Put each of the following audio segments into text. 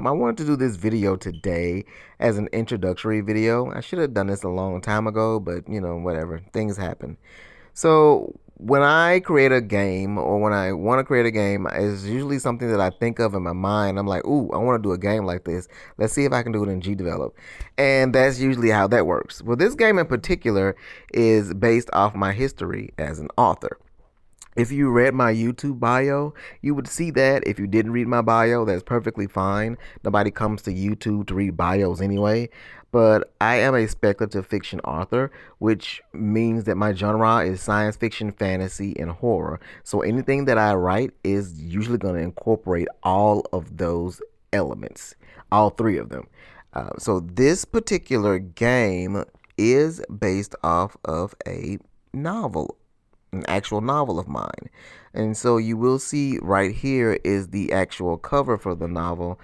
I wanted to do this video today as an introductory video. I should have done this a long time ago, but whatever. Things happen. So when I create a game or when I want to create a game, it's usually something that I think of in my mind. I'm like, ooh, I want to do a game like this. Let's see if I can do it in GDevelop. And that's usually how that works. Well, this game in particular is based off my history as an author. If you read my YouTube bio, you would see that. If you didn't read my bio, that's perfectly fine. Nobody comes to YouTube to read bios anyway. But I am a speculative fiction author, which means that my genre is science fiction, fantasy, and horror. So anything that I write is usually going to incorporate all of those elements, all three of them. So this particular game is based off of a novel, an actual novel of mine. And so you will see right here is the actual cover for the novel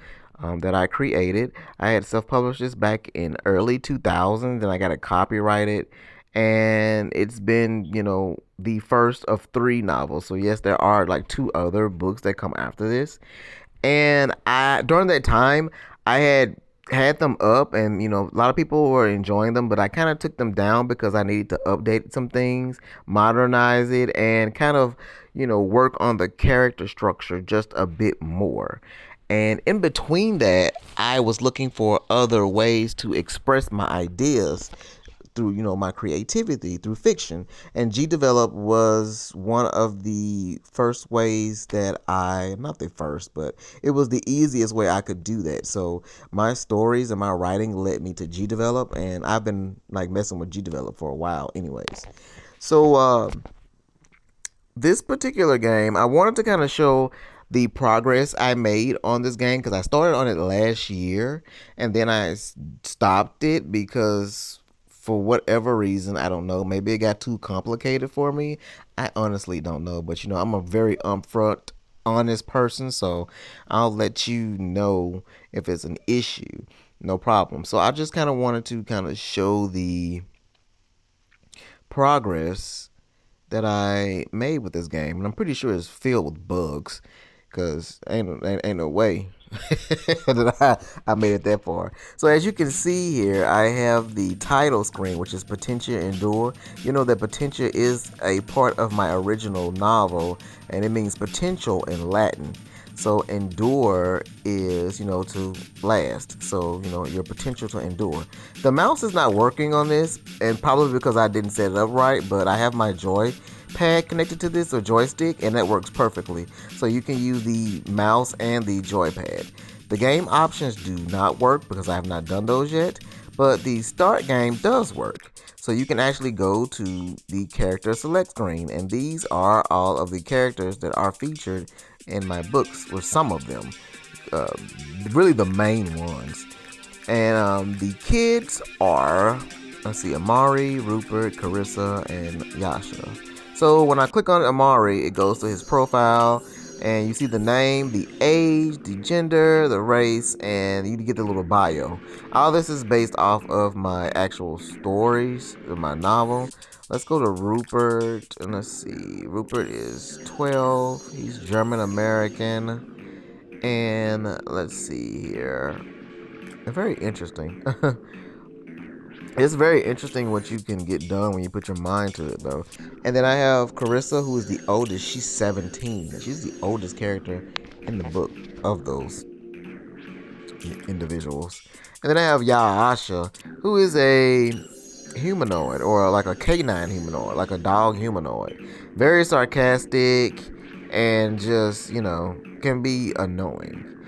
that I created. I had self-published this back in early 2000s, and I got it copyrighted. And it's been, the first of three novels. So yes, there are like two other books that come after this. And during that time, I had them up, and a lot of people were enjoying them, but I kind of took them down because I needed to update some things, modernize it, and kind of work on the character structure just a bit more. And in between that, I was looking for other ways to express my ideas through my creativity through fiction. And GDevelop was one of the first ways that I, not the first, but it was the easiest way I could do that. So my stories and my writing led me to GDevelop, and I've been like messing with GDevelop for a while anyways. So this particular game, I wanted to kind of show the progress I made on this game because I started on it last year, and then I stopped it because for whatever reason, I don't know, maybe it got too complicated for me. I honestly don't know, but I'm a very upfront, honest person, so I'll let you know if it's an issue. No problem. So I just kind of wanted to kind of show the progress that I made with this game, and I'm pretty sure it's filled with bugs, cause ain't no way that I made it that far. So as you can see here, I have the title screen, which is Potentia Endure. You know that Potentia is a part of my original novel, and it means potential in Latin. So endure is, to last. So, your potential to endure. The mouse is not working on this, and probably because I didn't set it up right, but I have my joy pad connected to this, or joystick, and that works perfectly. So you can use the mouse and the joypad. The game options do not work because I have not done those yet, but the start game does work. So you can actually go to the character select screen, and these are all of the characters that are featured in my books, or some of them, really the main ones. And the kids are, let's see, Amari, Rupert, Carissa, and Yasha. So when I click on Amari, it goes to his profile, and you see the name, the age, the gender, the race, and you get the little bio. All this is based off of my actual stories of my novel. Let's go to Rupert, and let's see. Rupert is 12. He's German American. And let's see here. Very interesting. It's very interesting what you can get done when you put your mind to it, though. And then I have Carissa, who is the oldest. She's 17. She's the oldest character in the book of those individuals. And then I have Yaasha, who is a humanoid, or like a canine humanoid, like a dog humanoid. Very sarcastic and just, can be annoying.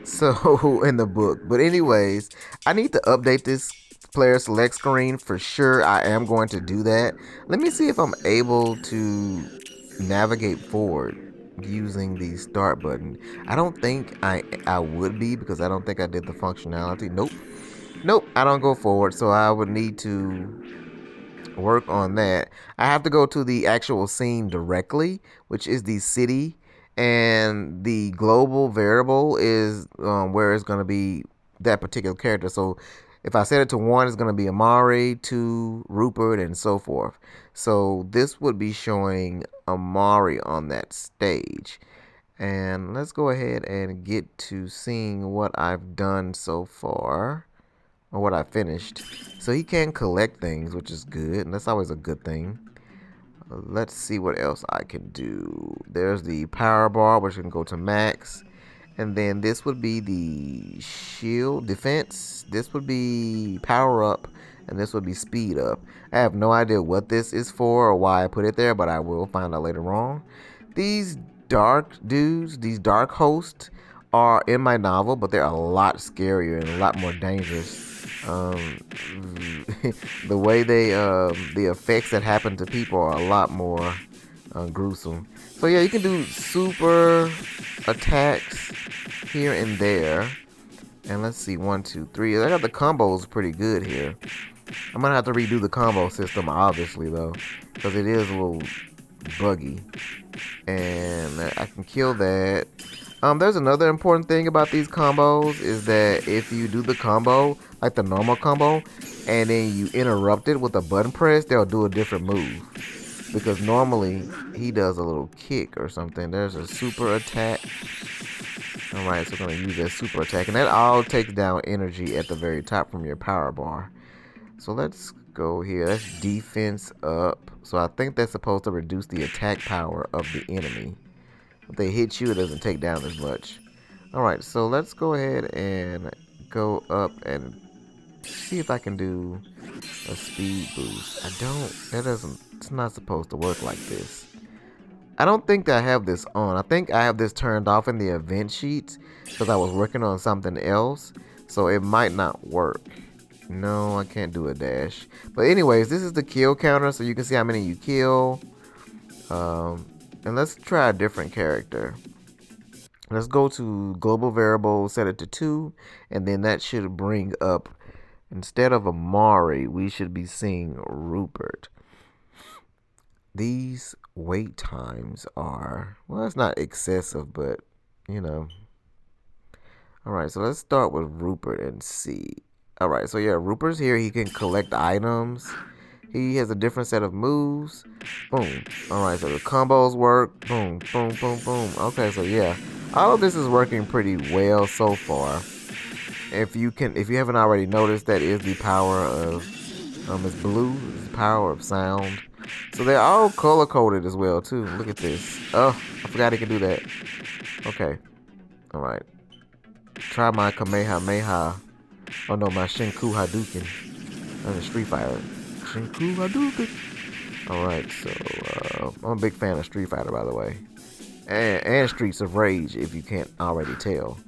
So in the book. But anyways, I need to update this player select screen for sure. I am going to do that. Let me see if I'm able to navigate forward using the start button. I don't think I would be, because I don't think I did the functionality. Nope, I don't go forward, so I would need to work on that. I have to go to the actual scene directly, which is the city, and the global variable is where it's going to be that particular character. So if I set it to 1, it's going to be Amari, 2, Rupert, and so forth. So this would be showing Amari on that stage. And let's go ahead and get to seeing what I've done so far, or what I finished. So he can collect things, which is good, and that's always a good thing. Let's see what else I can do. There's the power bar, which can go to max. And then this would be the shield defense. This would be power up. And this would be speed up. I have no idea what this is for or why I put it there, but I will find out later on. These dark dudes, these dark hosts, are in my novel, but they're a lot scarier and a lot more dangerous. The way they, the effects that happen to people are a lot more gruesome. So yeah, you can do super attacks here and there. And let's see, 1, 2, 3. I got the combos pretty good here. I'm gonna have to redo the combo system, obviously, though, because it is a little buggy. And I can kill that. There's another important thing about these combos is that if you do the combo, like the normal combo, and then you interrupt it with a button press, they'll do a different move. Because normally he does a little kick or something. There's a super attack. Alright, so we're going to use that super attack. And that all takes down energy at the very top from your power bar. So let's go here. That's defense up. So I think that's supposed to reduce the attack power of the enemy. If they hit you, it doesn't take down as much. Alright, so let's go ahead and go up and see if I can do a speed boost. It's not supposed to work like this. I don't think I have this on. I think I have this turned off in the event sheets because I was working on something else. So it might not work. No, I can't do a dash. But anyways, this is the kill counter, so you can see how many you kill. And let's try a different character. Let's go to global variable, set it to 2, and then that should bring up, instead of Amari, we should be seeing Rupert. These wait times are, well, it's not excessive, but, you know. Alright, so let's start with Rupert and see. Alright, so yeah, Rupert's here. He can collect items. He has a different set of moves. Boom. Alright, so the combos work. Boom, boom, boom, boom. Okay, so yeah. All of this is working pretty well so far. If you haven't already noticed, that is the power of it's blue, it's the power of sound. So they're all color coded as well too. Look at this. Oh, I forgot he can do that. Okay. Alright. Try my Kamehameha. Oh no, my Shinku Hadouken. I'm a Street Fighter. Shinku Hadouken. Alright, so I'm a big fan of Street Fighter, by the way. And Streets of Rage, if you can't already tell.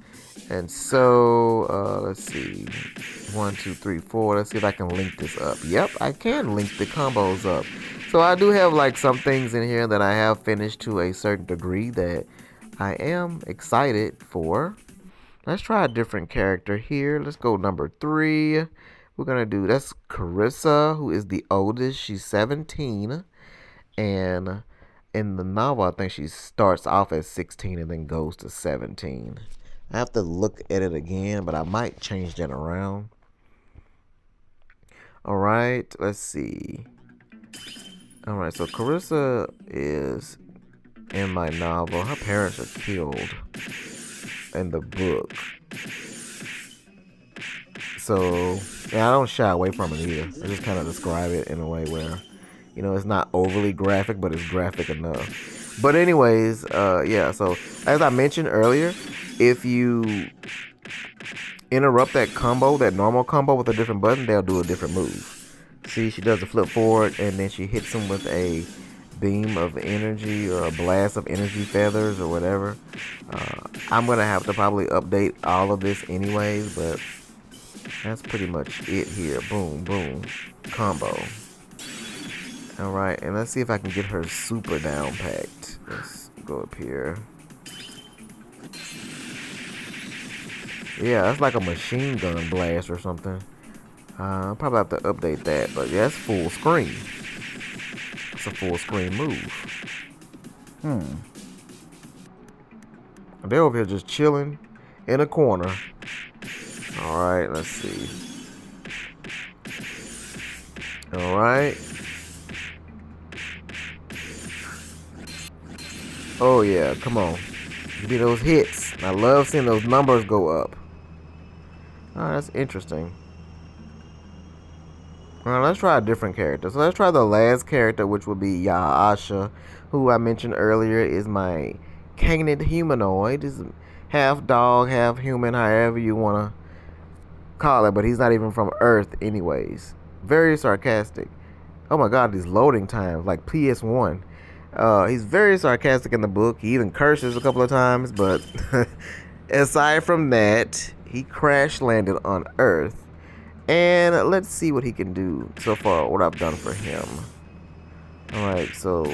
And so, let's see. 1, 2, 3, 4. Let's see if I can link this up. Yep, I can link the combos up. So I do have like some things in here that I have finished to a certain degree that I am excited for. Let's try a different character here. Let's go number 3. We're going to do, that's Carissa, who is the oldest. She's 17. And in the novel, I think she starts off at 16 and then goes to 17. I have to look at it again, but I might change that around. Alright, let's see. Alright, so Carissa is in my novel. Her parents are killed in the book. So, yeah, I don't shy away from it either. I just kind of describe it in a way where, you know, it's not overly graphic, but it's graphic enough. But anyways, yeah, so as I mentioned earlier, if you interrupt that combo, that normal combo with a different button, they'll do a different move. See, she does a flip forward, and then she hits him with a beam of energy or a blast of energy feathers or whatever. I'm going to have to probably update all of this anyways, but that's pretty much it here. Boom, boom, combo. Alright, and let's see if I can get her super down packed. Let's go up here. Yeah, that's like a machine gun blast or something. I'll probably have to update that, but yeah, it's full screen. It's a full screen move. They're over here just chilling in a corner. Alright, let's see. Alright. Oh yeah, come on. Give me those hits. I love seeing those numbers go up. Oh, that's interesting. Alright, let's try a different character. So let's try the last character, which would be GDevelop, who I mentioned earlier is my canid humanoid. He's half dog, half human, however you want to call it, but he's not even from Earth anyways. Very sarcastic. Oh my god, these loading times, like PS1. He's very sarcastic in the book. He even curses a couple of times, but aside from that, he crash landed on Earth. And let's see what he can do so far, what I've done for him. Alright, so,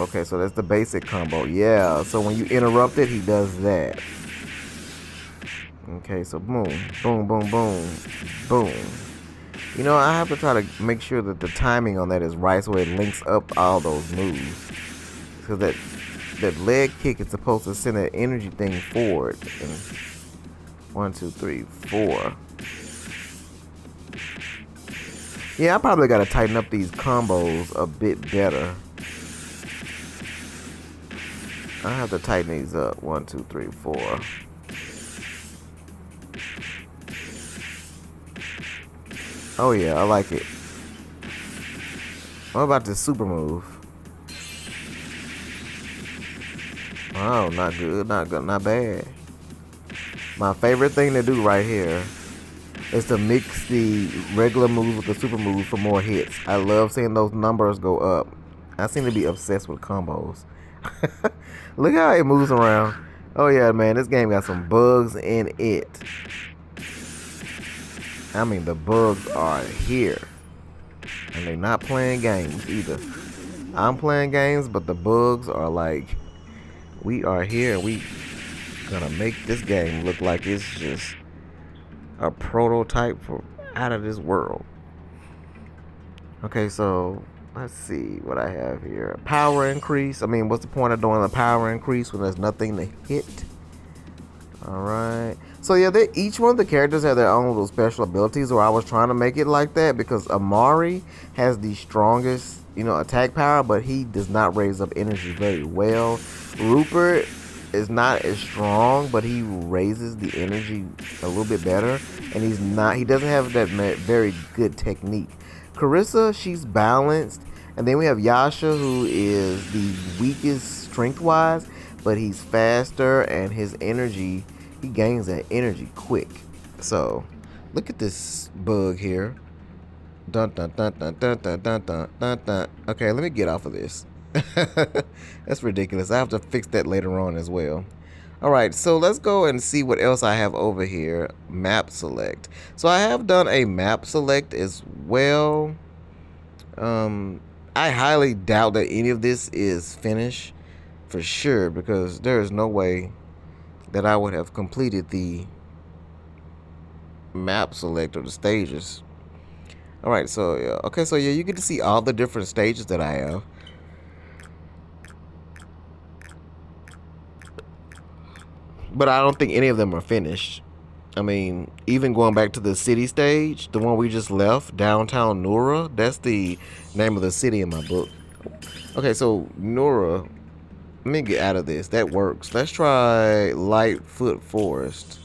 okay, so that's the basic combo. Yeah, so when you interrupt it, he does that. Okay, so boom, boom, boom, boom, boom. You know, I have to try to make sure that the timing on that is right so it links up all those moves. Because that leg kick is supposed to send that energy thing forward. And 1, 2, 3, 4. Yeah, I probably got to tighten up these combos a bit better. I have to tighten these up. 1, 2, 3, 4. Oh yeah, I like it. What about this super move? Oh, not good, not good, not bad. My favorite thing to do right here is to mix the regular moves with the super moves for more hits. I love seeing those numbers go up. I seem to be obsessed with combos. Look how it moves around. Oh yeah, man, this game got some bugs in it. I mean, the bugs are here. And they're not playing games either. I'm playing games, but the bugs are like, we are here. We gonna make this game look like it's just a prototype for out of this world. Okay, so let's see what I have here. Power increase. I mean, what's the point of doing a power increase when there's nothing to hit? Alright. So yeah, each one of the characters have their own little special abilities, or I was trying to make it like that because Amari has the strongest, attack power, but he does not raise up energy very well. Rupert is not as strong, but he raises the energy a little bit better, and he doesn't have that very good technique. Carissa, she's balanced, and then we have Yasha, who is the weakest strength-wise, but he's faster, and his energy, he gains that energy quick. So, look at this bug here. Dun dun dun dun dun dun dun dun dun dun. Okay, let me get off of this. That's ridiculous. I have to fix that later on as well. Alright, so let's go and see what else I have over here. Map select. So I have done a map select as well. I highly doubt that any of this is finished for sure, because there is no way that I would have completed the map select or the stages. Alright, so yeah. Okay, so yeah, you get to see all the different stages that I have. But I don't think any of them are finished. I mean, even going back to the city stage, the one we just left, downtown Nura, that's the name of the city in my book. Okay, so Nura, let me get out of this. That works. Let's try Lightfoot Forest.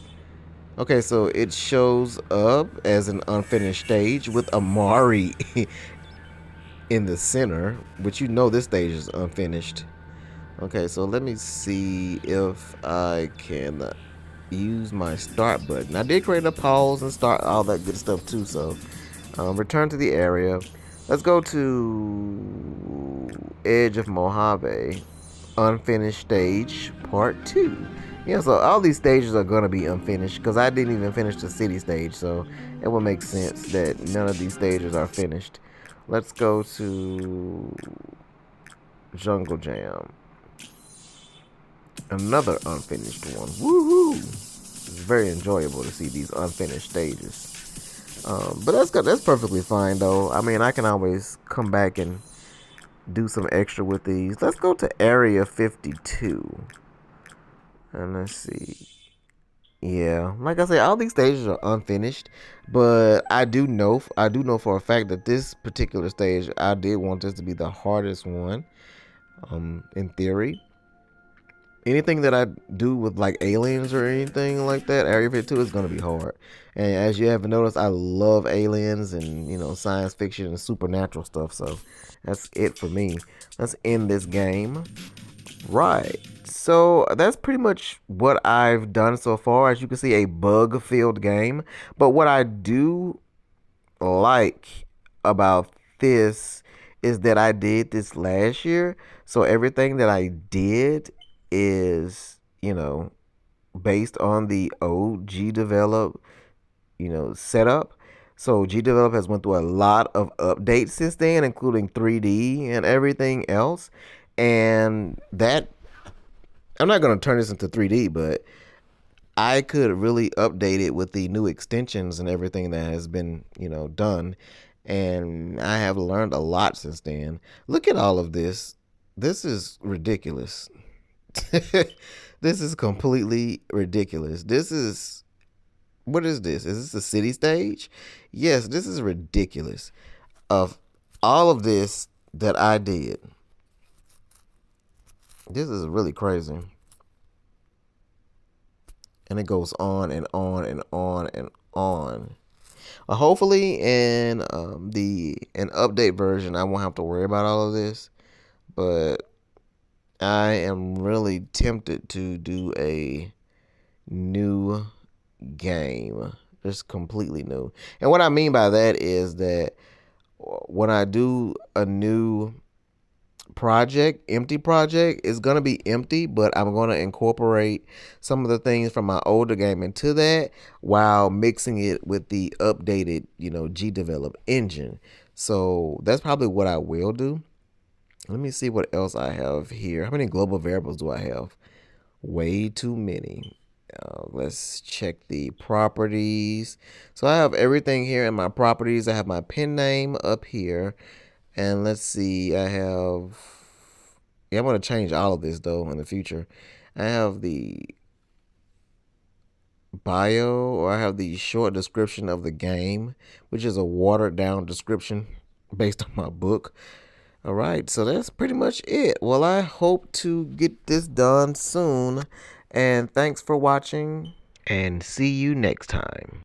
Okay, so it shows up as an unfinished stage with Amari in the center, but this stage is unfinished. Okay, so let me see if I can use my start button. I did create a pause and start, all that good stuff too, so return to the area. Let's go to Edge of Mojave, unfinished stage, part 2. Yeah, so all these stages are going to be unfinished because I didn't even finish the city stage, so it would make sense that none of these stages are finished. Let's go to Jungle Jam. Another unfinished one. Woohoo! It's very enjoyable to see these unfinished stages. But that's perfectly fine though. I mean, I can always come back and do some extra with these. Let's go to Area 52. And let's see. Yeah, like I said, all these stages are unfinished, but I do know for a fact that this particular stage, I did want this to be the hardest one, in theory. anything that I do with like aliens or anything like that, Area 52 is gonna be hard. And as you have noticed, I love aliens and science fiction and supernatural stuff. So that's it for me. Let's end this game. Right. So that's pretty much what I've done so far. As you can see, a bug-filled game. But what I do like about this is that I did this last year. So everything that I did is, based on the old GDevelop, setup. So GDevelop has went through a lot of updates since then, including 3D and everything else. And that I'm not gonna turn this into 3D, but I could really update it with the new extensions and everything that has been, done. And I have learned a lot since then. Look at all of this. This is ridiculous. This is completely ridiculous. What is this? Is this a city stage? Yes, this is ridiculous. Of all of this that I did, this is really crazy. And it goes on and on and on and on. Hopefully, in the an update version, I won't have to worry about all of this. But I am really tempted to do a new game, just completely new. And what I mean by that is that when I do a new empty project, it's gonna be empty, but I'm gonna incorporate some of the things from my older game into that while mixing it with the updated, GDevelop engine. So that's probably what I will do. Let me see what else I have here. How many global variables do I have? Way too many. Let's check the properties. So I have everything here in my properties. I have my pen name up here. And let's see, I'm going to change all of this though in the future. I have the bio, or I have the short description of the game, which is a watered down description based on my book. All right, so that's pretty much it. Well, I hope to get this done soon. And thanks for watching, and see you next time.